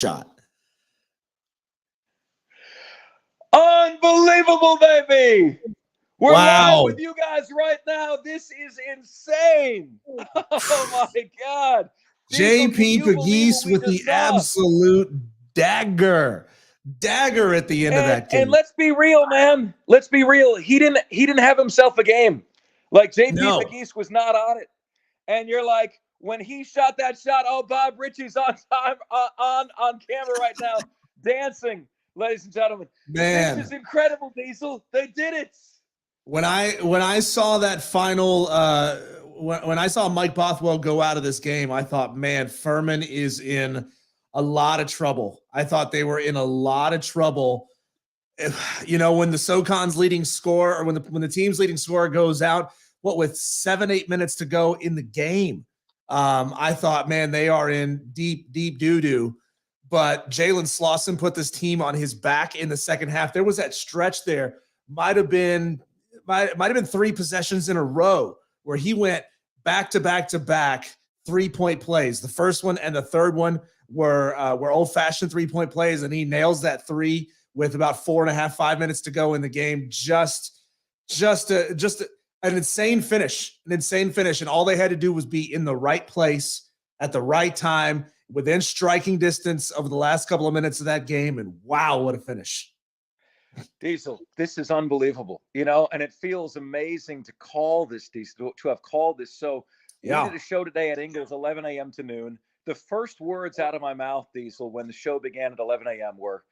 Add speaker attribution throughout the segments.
Speaker 1: shot.
Speaker 2: Unbelievable, baby. We're live
Speaker 1: Wow.
Speaker 2: with you guys right now. This is insane. Oh my God. Diesel, can
Speaker 1: JP
Speaker 2: you believe what
Speaker 1: Pegues
Speaker 2: we
Speaker 1: with
Speaker 2: just
Speaker 1: the
Speaker 2: saw?
Speaker 1: absolute dagger at the end of
Speaker 2: And
Speaker 1: that
Speaker 2: and
Speaker 1: game.
Speaker 2: let's be real, man. Let's be real. He didn't have himself a game. Like JP
Speaker 1: No,
Speaker 2: Pegues was not on it. And you're like, when he shot that shot, oh, Bob Ritchie's on time on camera right now, dancing, ladies and gentlemen. This is
Speaker 1: man.
Speaker 2: incredible, Diesel. They did it.
Speaker 1: When I saw that final when I saw Mike Bothwell go out of this game, I thought, man, Furman is in a lot of trouble. I thought they were in a lot of trouble. When the SoCon's leading scorer or when the team's leading scorer goes out, what with 7-8 minutes to go in the game, I thought, man, they are in deep doo doo. But Jalen Slauson put this team on his back in the second half. There was that stretch there, might have been 3 possessions in a row where he went back to back to back 3-point plays. The first one and the third one were old fashioned 3-point plays, and he nails that three with about 4.5, 5 minutes to go in the game. Just an insane finish, and all they had to do was be in the right place at the right time within striking distance over the last couple of minutes of that game. And wow, what a finish.
Speaker 2: Diesel, this is unbelievable, and it feels amazing to call this, Diesel, to have called this. So we
Speaker 1: Yeah.
Speaker 2: did a show today at Ingles, 11 a.m. to noon. The first words out of my mouth, Diesel, when the show began at 11 a.m. were,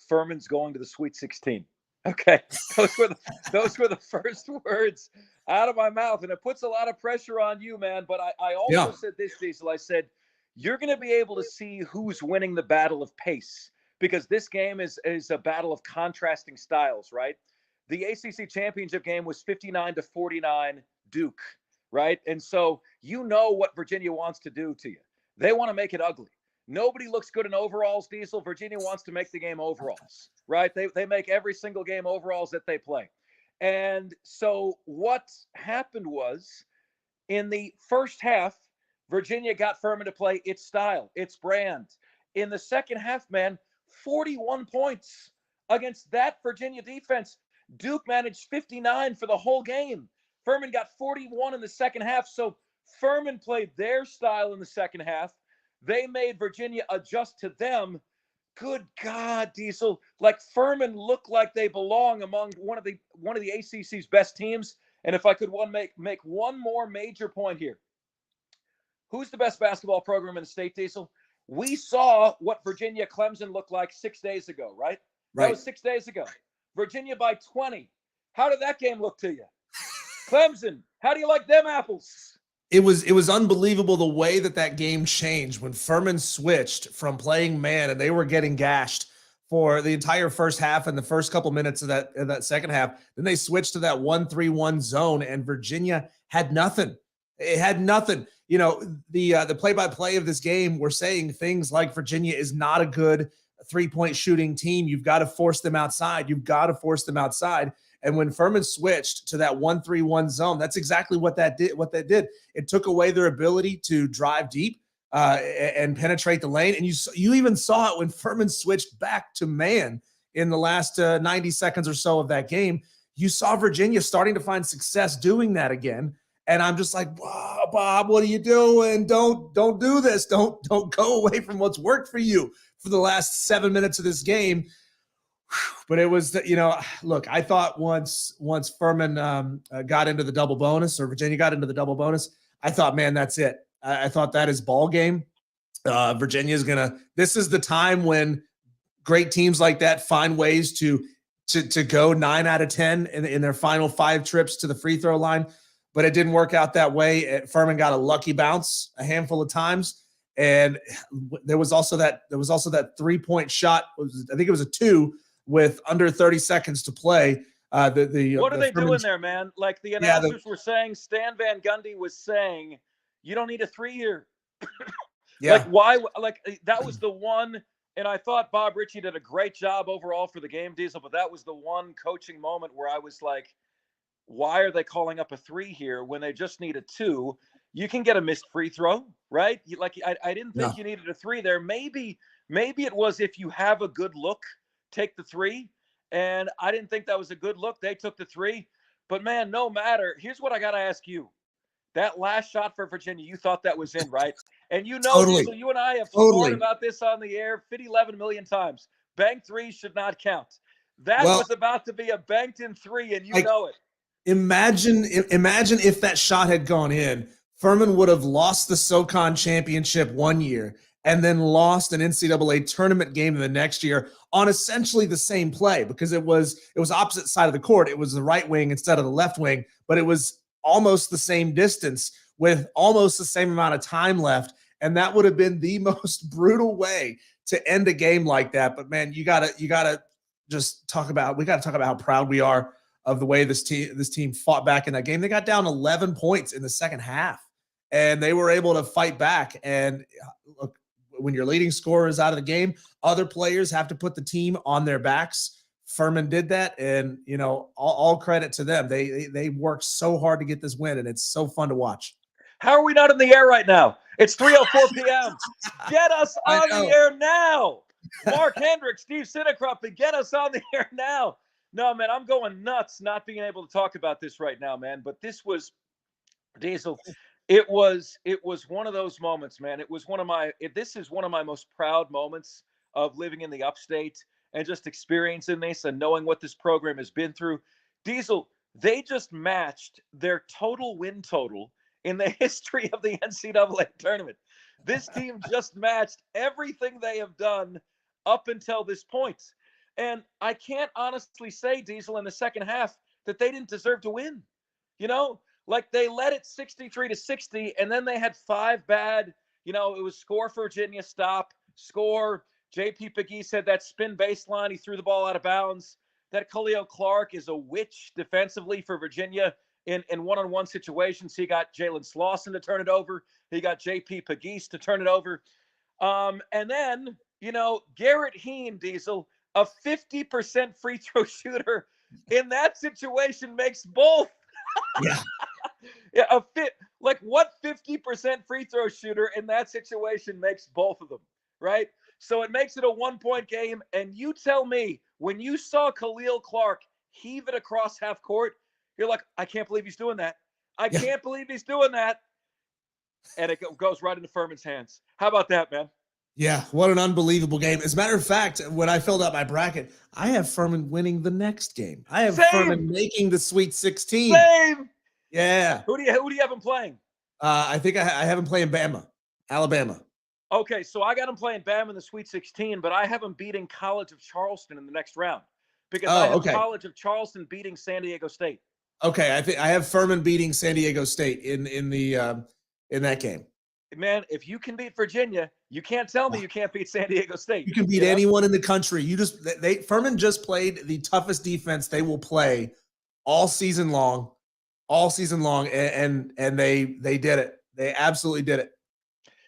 Speaker 2: Furman's going to the Sweet 16. Okay, those were the first words out of my mouth, and it puts a lot of pressure on you, man. But I also
Speaker 1: Yeah.
Speaker 2: said this, Diesel. I said, you're going to be able to see who's winning the battle of pace, because this game is a battle of contrasting styles, right? The ACC championship game was 59-49 Duke, right? And so you know what Virginia wants to do to you. They want to make it ugly. Nobody looks good in overalls, Diesel. Virginia wants to make the game overalls, right? They make every single game overalls that they play. And so what happened was, in the first half, Virginia got Furman to play its style, its brand. In the second half, man, 41 points against that Virginia defense. Duke managed 59 for the whole game. Furman got 41 in the second half. So Furman played their style in the second half. They made Virginia adjust to them. Good God, Diesel! Like, Furman looked like they belong among one of the ACC's best teams. And if I could make one more major point here, who's the best basketball program in the state, Diesel? We saw what Virginia Clemson looked like 6 days ago, right? That
Speaker 1: Right.
Speaker 2: was 6 days ago. Virginia by 20. How did that game look to you? Clemson, how do you like them apples?
Speaker 1: It was unbelievable the way that game changed when Furman switched from playing man, and they were getting gashed for the entire first half and the first couple minutes of that second half. Then they switched to that 1-3-1 zone, and Virginia had nothing. It had nothing. The play-by-play of this game were saying things like Virginia is not a good 3-point shooting team. You've got to force them outside. And when Furman switched to that 1-3-1 zone, that's exactly what that did. It took away their ability to drive deep and penetrate the lane. And you even saw it when Furman switched back to man in the last 90 seconds or so of that game. You saw Virginia starting to find success doing that again. And I'm just like, wow, Bob, what are you doing? Don't do this. Don't go away from what's worked for you for the last 7 minutes of this game. But it was, look, I thought once Furman got into the double bonus, or Virginia got into the double bonus, I thought, man, that's it. I thought that is ball game. Virginia's this is the time when great teams like that find ways to go 9 out of 10 in their final 5 trips to the free throw line. But it didn't work out that way. Furman got a lucky bounce a handful of times. And there was also that 3-point shot. I think it was a 2 with under 30 seconds to play.
Speaker 2: What are they
Speaker 1: Furman,
Speaker 2: doing there, man? Like, the announcers were saying, Stan Van Gundy was saying, you don't need a 3 year.
Speaker 1: Yeah.
Speaker 2: Like, why? Like, that was the one. And I thought Bob Ritchie did a great job overall for the game, Diesel. But that was the one coaching moment where I was like, why are they calling up a 3 here when they just need a 2? You can get a missed free throw, right? I didn't think you needed a 3 there. Maybe Maybe it was, if you have a good look, take the three. And I didn't think that was a good look. They took the three. But man, no matter. Here's what I got to ask you. That last shot for Virginia, you thought that was in, right? And you know,
Speaker 1: Totally.
Speaker 2: Diesel, you and I have sparred
Speaker 1: Totally.
Speaker 2: about this on the air 11 million times. Bank threes should not count. That
Speaker 1: Well,
Speaker 2: was about to be a banked in three, and you
Speaker 1: like,
Speaker 2: know it.
Speaker 1: imagine if that shot had gone in. Furman would have lost the SoCon championship one year and then lost an NCAA tournament game the next year on essentially the same play, because it was opposite side of the court. It was the right wing instead of the left wing, but it was almost the same distance with almost the same amount of time left. And that would have been the most brutal way to end a game like that. But man, you gotta just talk about, we got to talk about how proud we are of the way this team fought back in that game. They got down 11 points in the second half, and they were able to fight back. And look, when your leading scorer is out of the game, other players have to put the team on their backs. Furman did that, and all credit to them. They worked so hard to get this win, and it's so fun to watch.
Speaker 2: How are we not in the air right now? It's 3:04 p.m. Get us on the air now. Mark Hendricks, Steve Sinecroft, get us on the air now. No, man, I'm going nuts not being able to talk about this right now, man. But this was, Diesel, it was one of those moments, man. This is one of my most proud moments of living in the upstate and just experiencing this and knowing what this program has been through. Diesel, they just matched their total win total in the history of the NCAA tournament. This team just matched everything they have done up until this point. And I can't honestly say, Diesel, in the second half that they didn't deserve to win. Like they led it 63-60, and then they had five bad, it was score for Virginia, stop, score. JP Pegues had that spin baseline. He threw the ball out of bounds. That Khalil Clark is a witch defensively for Virginia in one-on-one situations. He got Jalen Slauson to turn it over. He got JP Pegues to turn it over. And then, Garrett Heen, Diesel, a 50% free throw shooter in that situation makes both.
Speaker 1: Yeah.
Speaker 2: Yeah, what 50% free throw shooter in that situation makes both of them, right? So it makes it a 1-point game. And you tell me, when you saw Khalil Clark heave it across half court, you're like, I can't believe he's doing that. I can't believe he's doing that. And it goes right into Furman's hands. How about that, man?
Speaker 1: Yeah, what an unbelievable game. As a matter of fact, when I filled out my bracket, I have Furman winning the next game. I have Furman making the Sweet 16.
Speaker 2: Same.
Speaker 1: Yeah.
Speaker 2: Who do you have him playing?
Speaker 1: I think I have him playing Alabama.
Speaker 2: Okay, so I got him playing Bama in the Sweet 16, but I have him beating College of Charleston in the next round because I have College of Charleston beating San Diego State.
Speaker 1: Okay, I think I have Furman beating San Diego State in that game.
Speaker 2: Man, if you can beat Virginia, you can't tell me you can't beat San Diego State.
Speaker 1: You can beat anyone in the country. Furman just played the toughest defense they will play all season long, and they did it. They absolutely did it.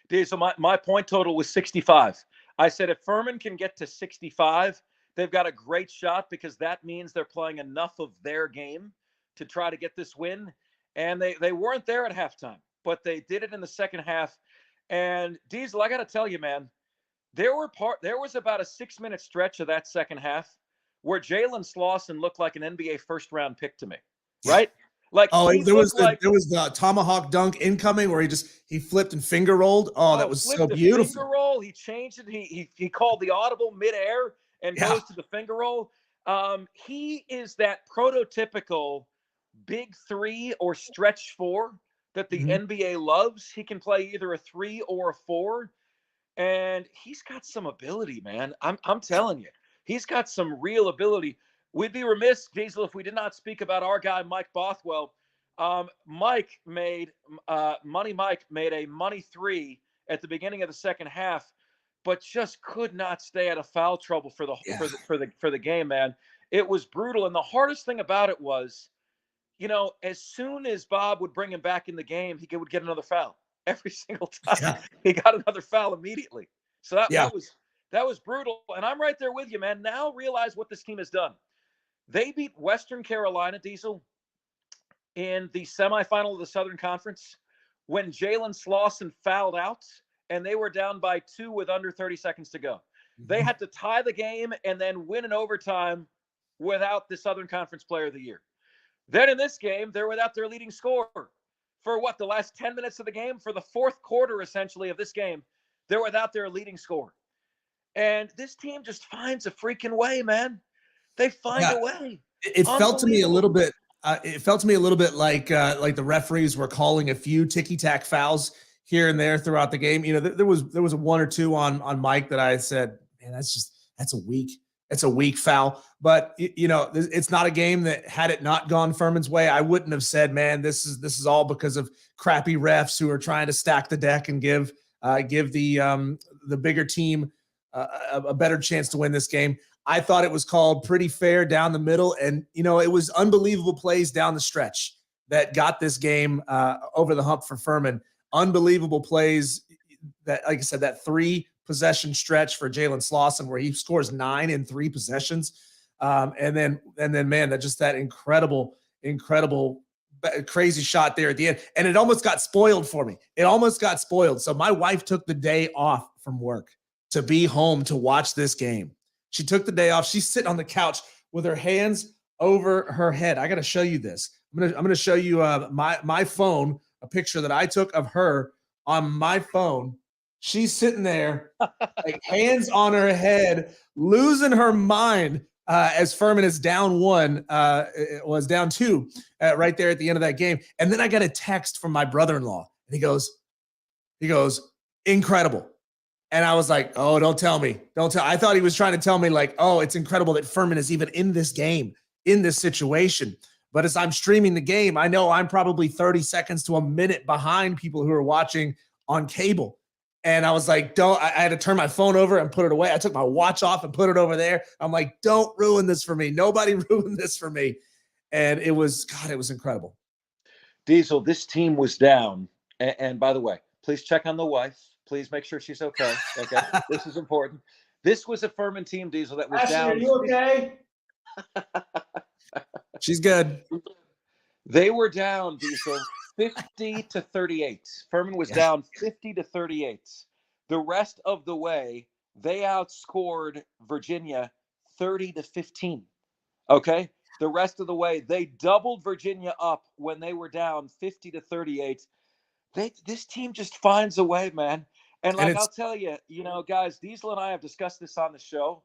Speaker 2: Dude, so my point total was 65. I said if Furman can get to 65, they've got a great shot because that means they're playing enough of their game to try to get this win. And they weren't there at halftime, but they did it in the second half. And Diesel, I got to tell you, man, there was about a 6-minute stretch of that second half where Jalen Slauson looked like an NBA first-round pick to me, right? Like
Speaker 1: there was the tomahawk dunk incoming where he flipped and finger rolled. Oh, that was so beautiful.
Speaker 2: Finger roll. He changed it. He called the audible midair and goes to the finger roll. He is that prototypical big three or stretch four that the NBA loves. He can play either a 3 or a 4, and he's got some ability, man. I'm telling you, he's got some real ability. We'd be remiss, Diesel, if we did not speak about our guy, Mike Bothwell. Mike made a money 3 at the beginning of the second half, but just could not stay out of foul trouble for the game, man. It was brutal. And the hardest thing about it was, as soon as Bob would bring him back in the game, he would get another foul every single time. Yeah. He got another foul immediately. So that was brutal. And I'm right there with you, man. Now realize what this team has done. They beat Western Carolina, Diesel, in the semifinal of the Southern Conference when Jalen Slauson fouled out and they were down by 2 with under 30 seconds to go. They had to tie the game and then win in overtime without the Southern Conference Player of the Year. Then in this game, they're without their leading scorer for what, the last 10 minutes of the game? For the fourth quarter, essentially, of this game, they're without their leading scorer. And this team just finds a freaking way, man. They find
Speaker 1: Yeah,
Speaker 2: a way.
Speaker 1: it felt to me a little bit. It felt to me a little bit like the referees were calling a few ticky tack fouls here and there throughout the game. You know, there was a one or two on Mike that I said, man, that's a weak foul. But you know, it's not a game that, had it not gone Furman's way, I wouldn't have said, man, this is all because of crappy refs who are trying to stack the deck and give the bigger team a better chance to win this game. I thought it was called pretty fair down the middle, and you know, it was unbelievable plays down the stretch that got this game over the hump for Furman. Unbelievable plays that, like I said, that 3 possession stretch for Jalen Slauson where he scores 9 in 3 possessions, and then man, that incredible crazy shot there at the end, and it almost got spoiled for me. It almost got spoiled. So my wife took the day off from work to be home to watch this game. She took the day off. She's sitting on the couch with her hands over her head. I got to show you this. I'm gonna show you my phone, a picture that I took of her on my phone. She's sitting there, like hands on her head, losing her mind as Furman is down 1, it was down 2 right there at the end of that game. And then I got a text from my brother-in-law, and he goes, incredible. And I was like, oh, don't tell me. Don't tell. I thought he was trying to tell me like, oh, it's incredible that Furman is even in this game, in this situation. But as I'm streaming the game, I know I'm probably 30 seconds to a minute behind people who are watching on cable. And I was like, I had to turn my phone over and put it away. I took my watch off and put it over there. I'm like, don't ruin this for me. Nobody ruin this for me. And it was incredible.
Speaker 2: Diesel, this team was down. And by the way, please check on the wife. Please make sure she's okay. Okay. This is important. This was a Furman team, Diesel, that was
Speaker 1: Ashley,
Speaker 2: down.
Speaker 1: Are you okay? She's good.
Speaker 2: They were down, Diesel, 50-38. Furman was down 50-38. The rest of the way, they outscored Virginia 30-15. Okay? The rest of the way, they doubled Virginia up when they were down 50-38. This team just finds a way, man. And like, I'll tell you, you know, guys, Diesel and I have discussed this on the show.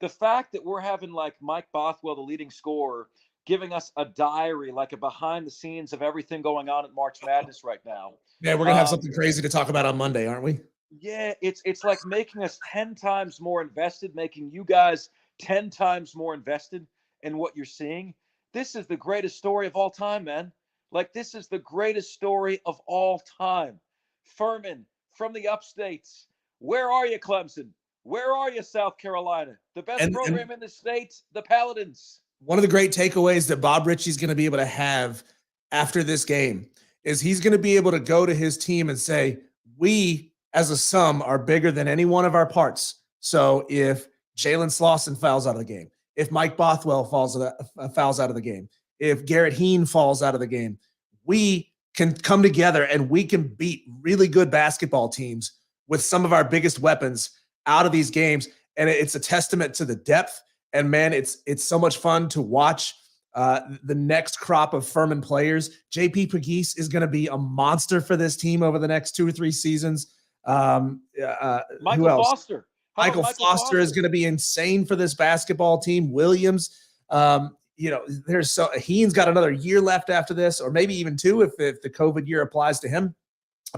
Speaker 2: The fact that we're having like Mike Bothwell, the leading scorer, giving us a diary, like a behind the scenes of everything going on at March Madness right now.
Speaker 1: Yeah, we're gonna have something crazy to talk about on Monday, aren't we?
Speaker 2: Yeah, it's like making us 10 times more invested, making you guys 10 times more invested in what you're seeing. This is the greatest story of all time, man. Like, this is the greatest story of all time. Furman from the upstates. Where are you, Clemson? Where are you, South Carolina? The best program in the state, the Paladins.
Speaker 1: One of the great takeaways that Bob Ritchie's going to be able to have after this game is he's going to be able to go to his team and say, we as a sum are bigger than any one of our parts. So if Jalen Slauson fouls out of the game, if Mike Bothwell fouls out of the game, if Garrett Heen falls out of the game, we can come together and we can beat really good basketball teams with some of our biggest weapons out of these games. And it's a testament to the depth. And man, it's so much fun to watch the next crop of Furman players. JP Pegues is going to be a monster for this team over the next 2 or 3 seasons.
Speaker 2: Michael Foster.
Speaker 1: Michael Foster is going to be insane for this basketball team. Williams, you know, Heen's got another year left after this, or maybe even 2 if the COVID year applies to him.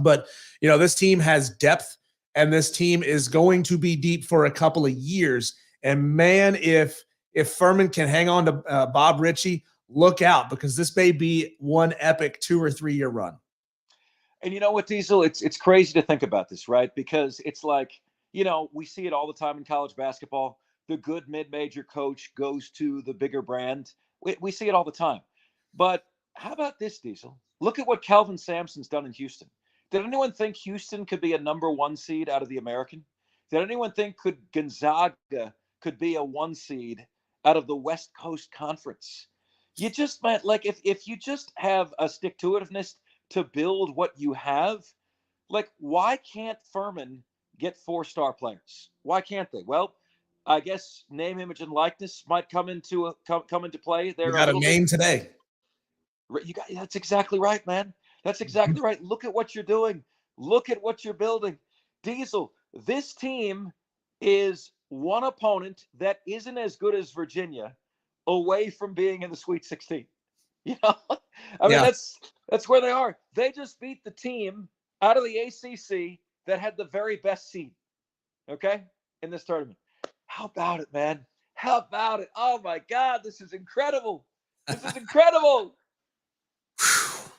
Speaker 1: But, you know, this team has depth, and this team is going to be deep for a couple of years. And man, if Furman can hang on to Bob Ritchie, look out, because this may be one epic 2 or 3 year run.
Speaker 2: And you know what, Diesel? It's crazy to think about this, right? Because it's like, you know, we see it all the time in college basketball. The good mid-major coach goes to the bigger brand. We see it all the time. But how about this, Diesel? Look at what Kelvin Sampson's done in Houston. Did anyone think Houston could be a number 1 seed out of the American? Did anyone think Gonzaga could be a 1 seed out of the West Coast Conference? You just might, like, if you just have a stick-to-itiveness to build what you have, like, why can't Furman get 4-star players? Why can't they? Well, I guess name, image, and likeness might come into play
Speaker 1: We
Speaker 2: there a
Speaker 1: got a
Speaker 2: little bit.
Speaker 1: name today.
Speaker 2: That's exactly right, man. That's exactly right. Look at what you're doing. Look at what you're building. Diesel, this team is one opponent that isn't as good as Virginia away from being in the Sweet 16. You know, I mean,
Speaker 1: Yeah.
Speaker 2: that's where they are. They just beat the team out of the ACC that had the very best seed, okay, in this tournament. How about it, man? How about it? Oh my God, this is incredible. This is incredible.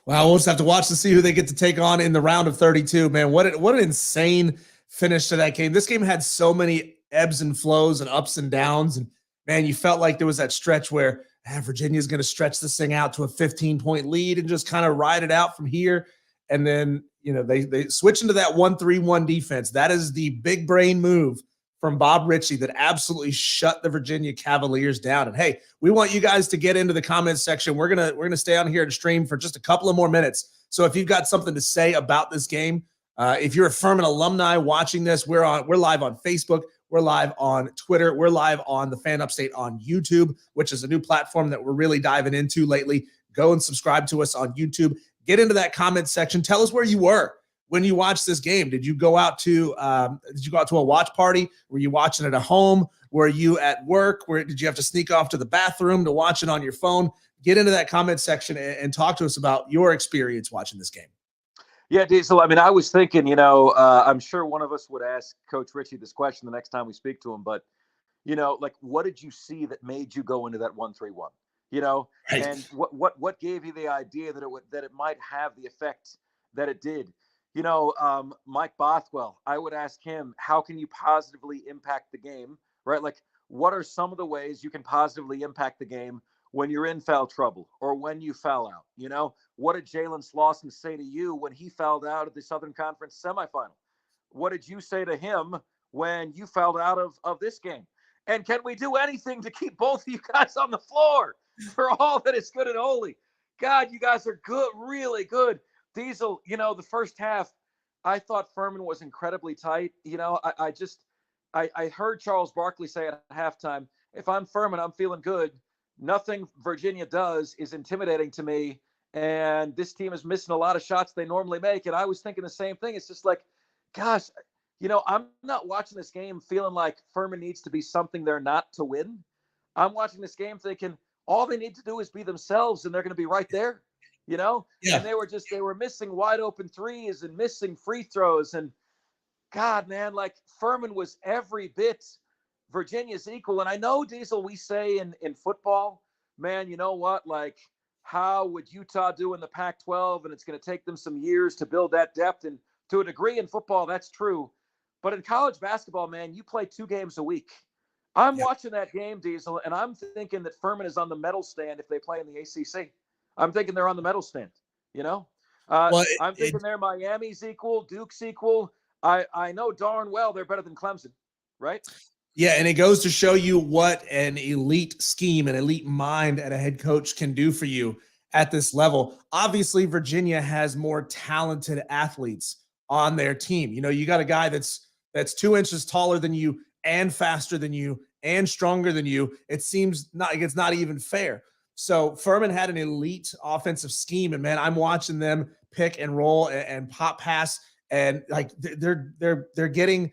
Speaker 1: Wow, we'll just have to watch to see who they get to take on in the round of 32. Man, what an insane finish to that game. This game had so many ebbs and flows and ups and downs. And man, you felt like there was that stretch where Virginia's going to stretch this thing out to a 15-point lead and just kind of ride it out from here. And then, they switch into that 1-3-1 defense. That is the big brain move from Bob Ritchie that absolutely shut the Virginia Cavaliers down. And hey, we want you guys to get into the comments section. We're gonna stay on here and stream for just a couple of more minutes. So if you've got something to say about this game, if you're a Furman alumni watching this, we're live on Facebook, we're live on Twitter, we're live on the Fan Upstate on YouTube, which is a new platform that we're really diving into lately. Go and subscribe to us on YouTube. Get into that comment section. Tell us where you were when you watched this game. Did you go out to a watch party? Were you watching it at home? Were you at work? Did you have to sneak off to the bathroom to watch it on your phone? Get into that comment section and talk to us about your experience watching this game.
Speaker 2: Yeah, Diesel. I mean, I was thinking, I'm sure one of us would ask Coach Ritchie this question the next time we speak to him, but, like, what did you see that made you go into that 1-3-1?
Speaker 1: Right.
Speaker 2: And what gave you the idea that it might have the effect that it did? Mike Bothwell, I would ask him, how can you positively impact the game, right? Like, what are some of the ways you can positively impact the game when you're in foul trouble or when you foul out? What did Jalen Slauson say to you when he fouled out of the Southern Conference semifinal? What did you say to him when you fouled out of this game? And can we do anything to keep both of you guys on the floor for all that is good and holy? God, you guys are good, really good. Diesel, the first half, I thought Furman was incredibly tight. I heard Charles Barkley say at halftime, if I'm Furman, I'm feeling good. Nothing Virginia does is intimidating to me. And this team is missing a lot of shots they normally make. And I was thinking the same thing. It's just like, gosh, I'm not watching this game feeling like Furman needs to be something they're not to win. I'm watching this game thinking all they need to do is be themselves and they're going to be right there.
Speaker 1: Yeah.
Speaker 2: And they were missing wide open threes and missing free throws. And God, man, like Furman was every bit Virginia's equal. And I know, Diesel, we say in football, man, you know what? Like, how would Utah do in the Pac-12? And it's going to take them some years to build that depth. And to a degree in football, that's true. But in college basketball, man, you play 2 games a week. I'm watching that game, Diesel, and I'm thinking that Furman is on the medal stand if they play in the ACC. I'm thinking they're on the medal stand, I'm thinking they're Miami's equal, Duke's equal. I know darn well they're better than Clemson, right?
Speaker 1: Yeah, and it goes to show you what an elite scheme, an elite mind and a head coach can do for you at this level. Obviously, Virginia has more talented athletes on their team. You got a guy that's 2 inches taller than you and faster than you and stronger than you. It seems it's not even fair. So Furman had an elite offensive scheme, and man, I'm watching them pick and roll and pop pass, and like they're getting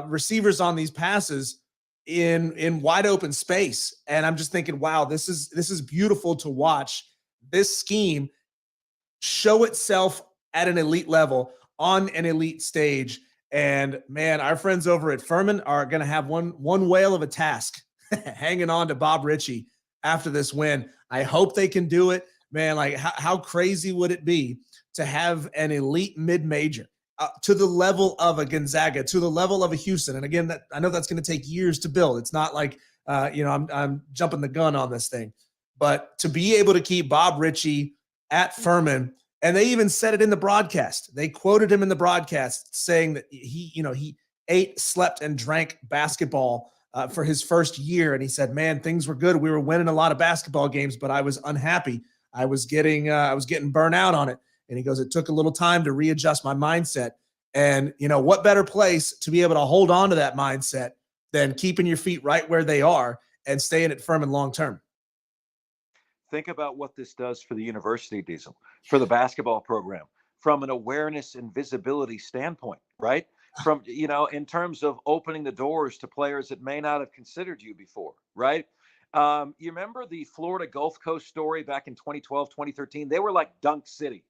Speaker 1: receivers on these passes in wide open space, and I'm just thinking, wow, this is beautiful to watch this scheme show itself at an elite level on an elite stage. And man, our friends over at Furman are going to have one whale of a task hanging on to Bob Ritchie after this win. I hope they can do it, man. Like, how crazy would it be to have an elite mid-major to the level of a Gonzaga, to the level of a Houston? And again, I know that's going to take years to build. It's not like, I'm jumping the gun on this thing, but to be able to keep Bob Ritchie at Furman, and they even said it in the broadcast. They quoted him in the broadcast saying that he ate, slept, and drank basketball for his first year. And he said, man, things were good. We were winning a lot of basketball games, but I was unhappy. I was getting burnt out on it. And he goes, it took a little time to readjust my mindset. And what better place to be able to hold on to that mindset than keeping your feet right where they are and staying at Furman long term.
Speaker 2: Think about what this does for the university, Diesel, for the basketball program, from an awareness and visibility standpoint, right? From, in terms of opening the doors to players that may not have considered you before, right? You remember the Florida Gulf Coast story back in 2012, 2013? They were like Dunk City,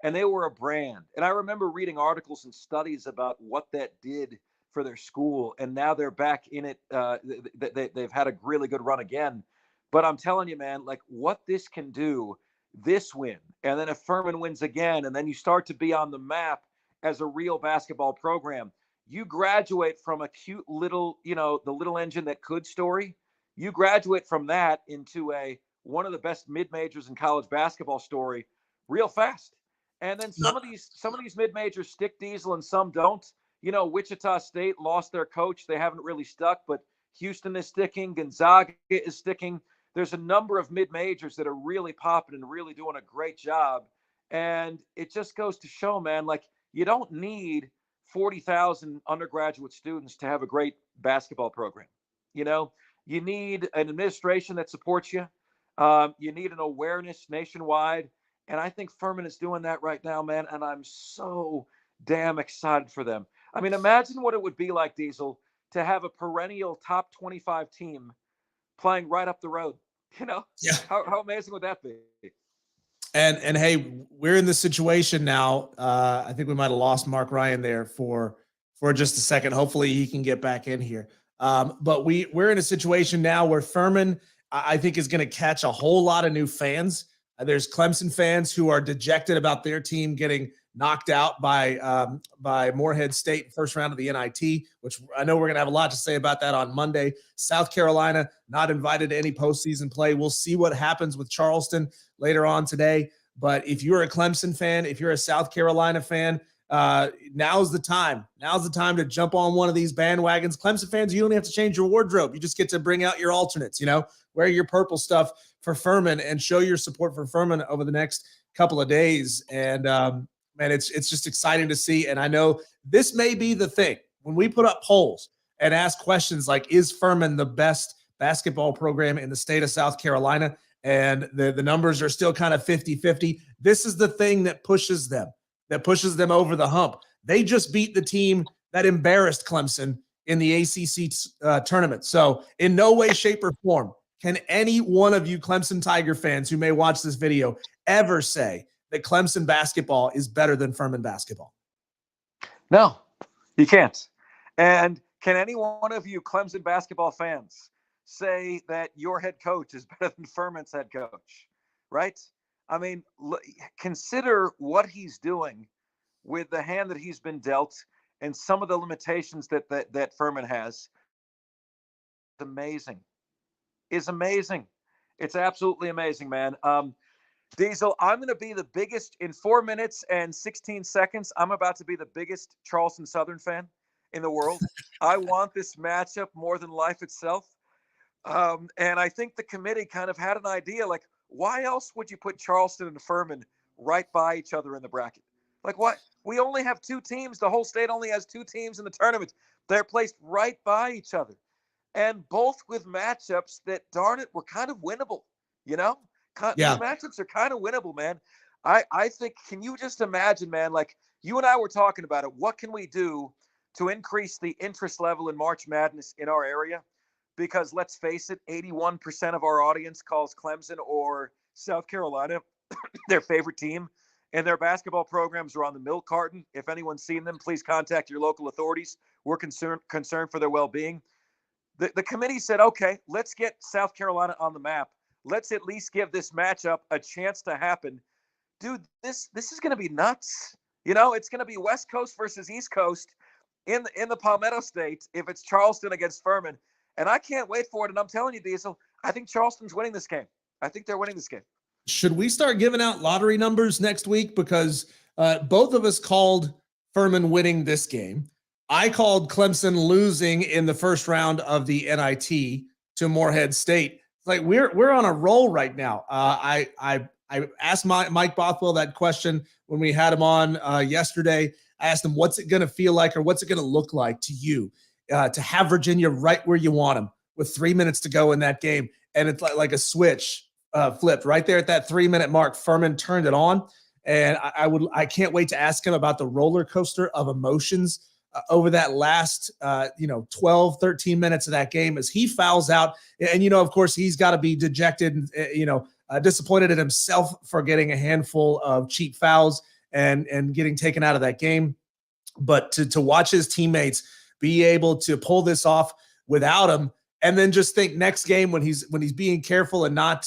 Speaker 2: and they were a brand. And I remember reading articles and studies about what that did for their school, and now they're back in it. They've had a really good run again. But I'm telling you, man, like what this can do, this win, and then if Furman wins again, and then you start to be on the map as a real basketball program. You graduate from a cute little, the little engine that could story. You graduate from that into one of the best mid majors in college basketball story real fast. And then some of these mid majors stick, Diesel, and some don't. Wichita State lost their coach. They haven't really stuck, but Houston is sticking. Gonzaga is sticking. There's a number of mid majors that are really popping and really doing a great job. And it just goes to show, man, like you don't need 40,000 undergraduate students to have a great basketball program. You need an administration that supports you. You need an awareness nationwide. And I think Furman is doing that right now, man. And I'm so damn excited for them. I mean, imagine what it would be like, Diesel, to have a perennial top 25 team playing right up the road.
Speaker 1: Yeah.
Speaker 2: How amazing would that be?
Speaker 1: And hey, we're in this situation now. I think we might have lost Mark Ryan there for just a second. Hopefully he can get back in here. But we're in a situation now where Furman, I think, is going to catch a whole lot of new fans. There's Clemson fans who are dejected about their team getting knocked out by Morehead State first round of the NIT, which I know we're going to have a lot to say about that on Monday. South Carolina not invited to any postseason play. We'll see what happens with Charleston later on today. But if you're a Clemson fan, if you're a South Carolina fan, now's the time. Now's the time to jump on one of these bandwagons. Clemson fans, you don't have to change your wardrobe. You just get to bring out your alternates, wear your purple stuff for Furman and show your support for Furman over the next couple of days. And, man, it's just exciting to see. And I know this may be the thing when we put up polls and ask questions like, is Furman the best basketball program in the state of South Carolina? And the numbers are still kind of 50-50. This is the thing that pushes them over the hump. They just beat the team that embarrassed Clemson in the ACC tournament. So in no way, shape, or form can any one of you Clemson Tiger fans who may watch this video ever say that Clemson basketball is better than Furman basketball.
Speaker 2: No, you can't. And can any one of you Clemson basketball fans say that your head coach is better than Furman's head coach, right? I mean, consider what he's doing with the hand that he's been dealt and some of the limitations that Furman has. It's amazing. It's amazing. It's absolutely amazing, man. Diesel, I'm going to be the biggest in 4 minutes and 16 seconds. I'm about to be the biggest Charleston Southern fan in the world. I want this matchup more than life itself. And I think the committee kind of had an idea, like, why else would you put Charleston and Furman right by each other in the bracket? Like, what? We only have two teams. The whole state only has two teams in the tournament. They're placed right by each other. And both with matchups that, darn it, were kind of winnable, Yeah. These matchups are kind of winnable, man. I think, can you just imagine, man, like you and I were talking about it, what can we do to increase the interest level in March Madness in our area? Because let's face it, 81% of our audience calls Clemson or South Carolina their favorite team, and their basketball programs are on the milk carton. If anyone's seen them, please contact your local authorities. We're concerned for their well-being. The committee said, okay, let's get South Carolina on the map. Let's at least give this matchup a chance to happen. Dude, this is going to be nuts. It's going to be West Coast versus East Coast in the Palmetto State if it's Charleston against Furman. And I can't wait for it. And I'm telling you, Diesel, I think Charleston's winning this game. I think they're winning this game.
Speaker 1: Should we start giving out lottery numbers next week? Because both of us called Furman winning this game. I called Clemson losing in the first round of the NIT to Morehead State. It's like we're on a roll right now. I asked Mike Bothwell that question when we had him on yesterday. I asked him, what's it going to feel like or what's it going to look like to you to have Virginia right where you want them with 3 minutes to go in that game. And it's like a switch flipped right there at that 3 minute mark. Furman turned it on. And I can't wait to ask him about the roller coaster of emotions over that last 12 13 minutes of that game as he fouls out. And of course he's got to be dejected and disappointed in himself for getting a handful of cheap fouls and getting taken out of that game. But to watch his teammates be able to pull this off without him, and then just think next game when he's being careful and not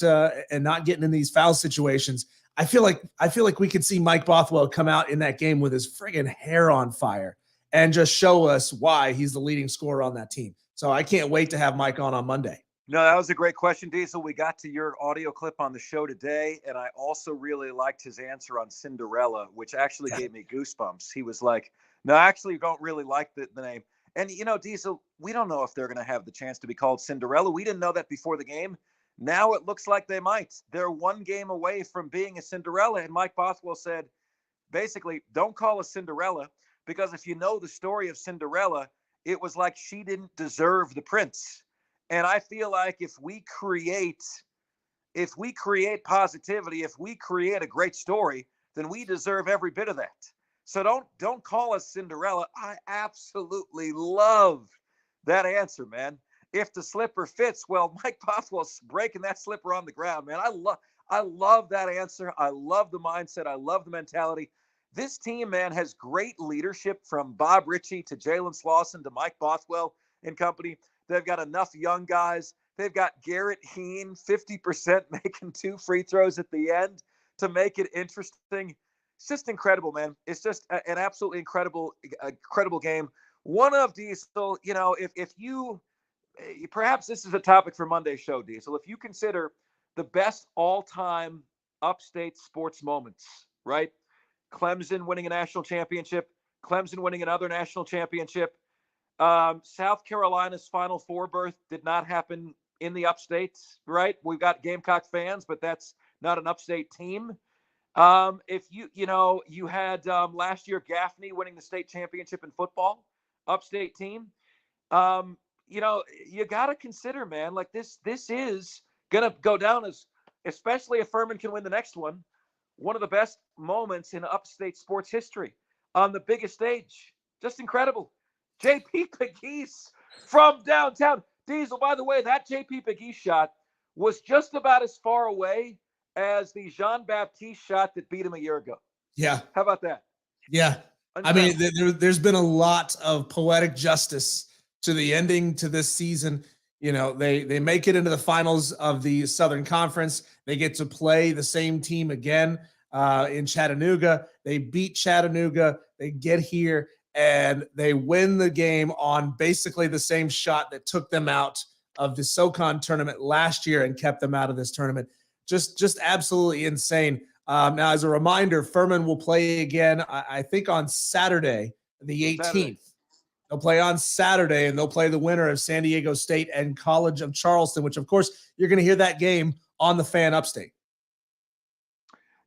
Speaker 1: getting in these foul situations, I feel like we could see Mike Bothwell come out in that game with his friggin' hair on fire and just show us why he's the leading scorer on that team. So I can't wait to have Mike on Monday.
Speaker 2: No, that was a great question, Diesel. We got to your audio clip on the show today, and I also really liked his answer on Cinderella, which actually gave me goosebumps. He was like, no, I actually don't really like the name. And, Diesel, we don't know if they're going to have the chance to be called Cinderella. We didn't know that before the game. Now it looks like they might. They're one game away from being a Cinderella. And Mike Bothwell said, basically, don't call us Cinderella, because if you know the story of Cinderella, it was like she didn't deserve the prince. And I feel like if we create positivity, if we create a great story, then we deserve every bit of that. So don't call us Cinderella. I absolutely love that answer, man. If the slipper fits, well, Mike Bothwell's breaking that slipper on the ground, man. I love that answer. I love the mindset. I love the mentality. This team, man, has great leadership from Bob Ritchie to Jalen Slauson to Mike Bothwell and company. They've got enough young guys. They've got Garrett Heen, 50% making 2 free throws at the end to make it interesting. It's just incredible, man. It's just an absolutely incredible game. One of Diesel, if you, perhaps this is a topic for Monday's show, Diesel. If you consider the best all-time upstate sports moments, right? Clemson winning a national championship, Clemson winning another national championship. South Carolina's Final Four berth did not happen in the upstate, right? We've got Gamecock fans, but that's not an upstate team. If you had last year Gaffney winning the state championship in football, upstate team. You got to consider, man, like this is going to go down as, especially if Furman can win the next one of the best moments in upstate sports history on the biggest stage. Just incredible. JP Pegues from downtown. Diesel, by the way, that JP Pegues shot was just about as far away as the Jean-Baptiste shot that beat him a year ago.
Speaker 1: Yeah.
Speaker 2: How about that?
Speaker 1: Yeah. I mean, there's been a lot of poetic justice to the ending to this season. They make it into the finals of the Southern Conference. They get to play the same team again in Chattanooga. They beat Chattanooga. They get here and they win the game on basically the same shot that took them out of the SoCon tournament last year and kept them out of this tournament. Just absolutely insane. Now, as a reminder, Furman will play again, I think, on Saturday, the 18th. Saturday. They'll play on Saturday, and they'll play the winner of San Diego State and College of Charleston, which, of course, you're going to hear that game on the Fan Upstate.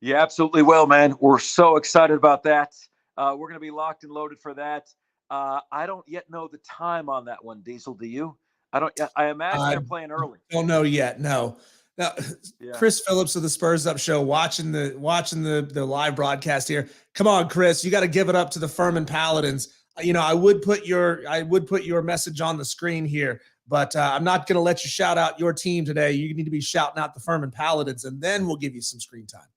Speaker 2: Yeah, absolutely will, man. We're so excited about that. We're going to be locked and loaded for that. I don't yet know the time on that one, Diesel. Do you? I imagine they're playing early.
Speaker 1: Don't know yet. No. Now, yeah. Chris Phillips of the Spurs Up Show watching the live broadcast here. Come on, Chris, you got to give it up to the Furman Paladins. I would put your message on the screen here, but I'm not going to let you shout out your team today. You need to be shouting out the Furman Paladins, and then we'll give you some screen time.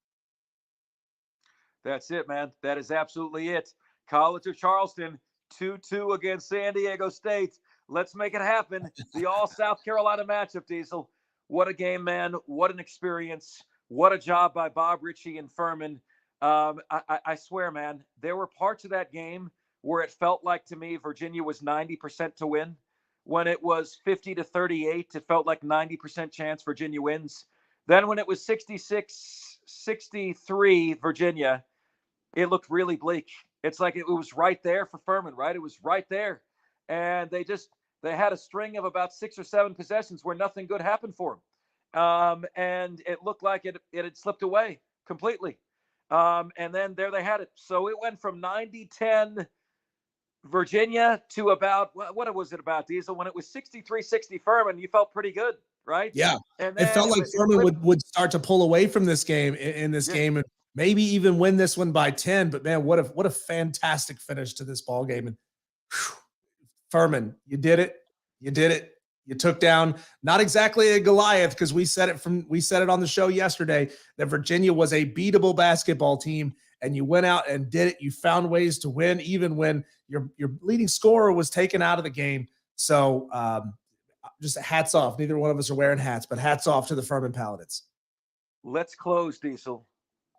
Speaker 2: That's it, man. That is absolutely it. College of Charleston, 2-2 against San Diego State. Let's make it happen. The all-South Carolina matchup, Diesel. What a game, man. What an experience. What a job by Bob Ritchie and Furman. I swear, man, there were parts of that game where it felt like, to me, Virginia was 90% to win. When it was 50-38, it felt like 90% chance Virginia wins. Then when it was 66-63 Virginia, it looked really bleak. It's like it was right there for Furman, right? It was right there. And they had a string of about 6 or 7 possessions where nothing good happened for them. And it looked like it had slipped away completely. And then there they had it. So it went from 90-10 Virginia to about, what was it about, Diesel? When it was 63-60 Furman, you felt pretty good, right?
Speaker 1: Yeah.
Speaker 2: And
Speaker 1: It
Speaker 2: then
Speaker 1: felt like Furman would start to pull away from this game in this game and maybe even win this one by 10. But man, what a fantastic finish to this ball game. And whew, Furman, you did it. You did it. You took down not exactly a Goliath, because we said it on the show yesterday that Virginia was a beatable basketball team, and you went out and did it. You found ways to win even when your leading scorer was taken out of the game. So just hats off. Neither one of us are wearing hats, but hats off to the Furman Paladins.
Speaker 2: Let's close, Diesel,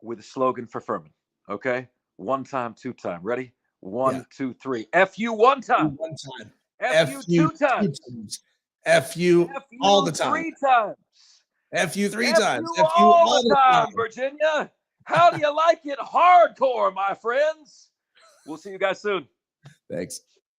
Speaker 2: with a slogan for Furman. Okay, 1 time, 2 time. Ready? 1, 2, 3. FU 1 time.
Speaker 1: 1 time.
Speaker 2: FU 2 times.
Speaker 1: FU all the time.
Speaker 2: 3 times.
Speaker 1: FU 3
Speaker 2: FU
Speaker 1: times. FU
Speaker 2: all the time, Virginia. How do you like it? Hardcore, my friends. We'll see you guys soon.
Speaker 1: Thanks.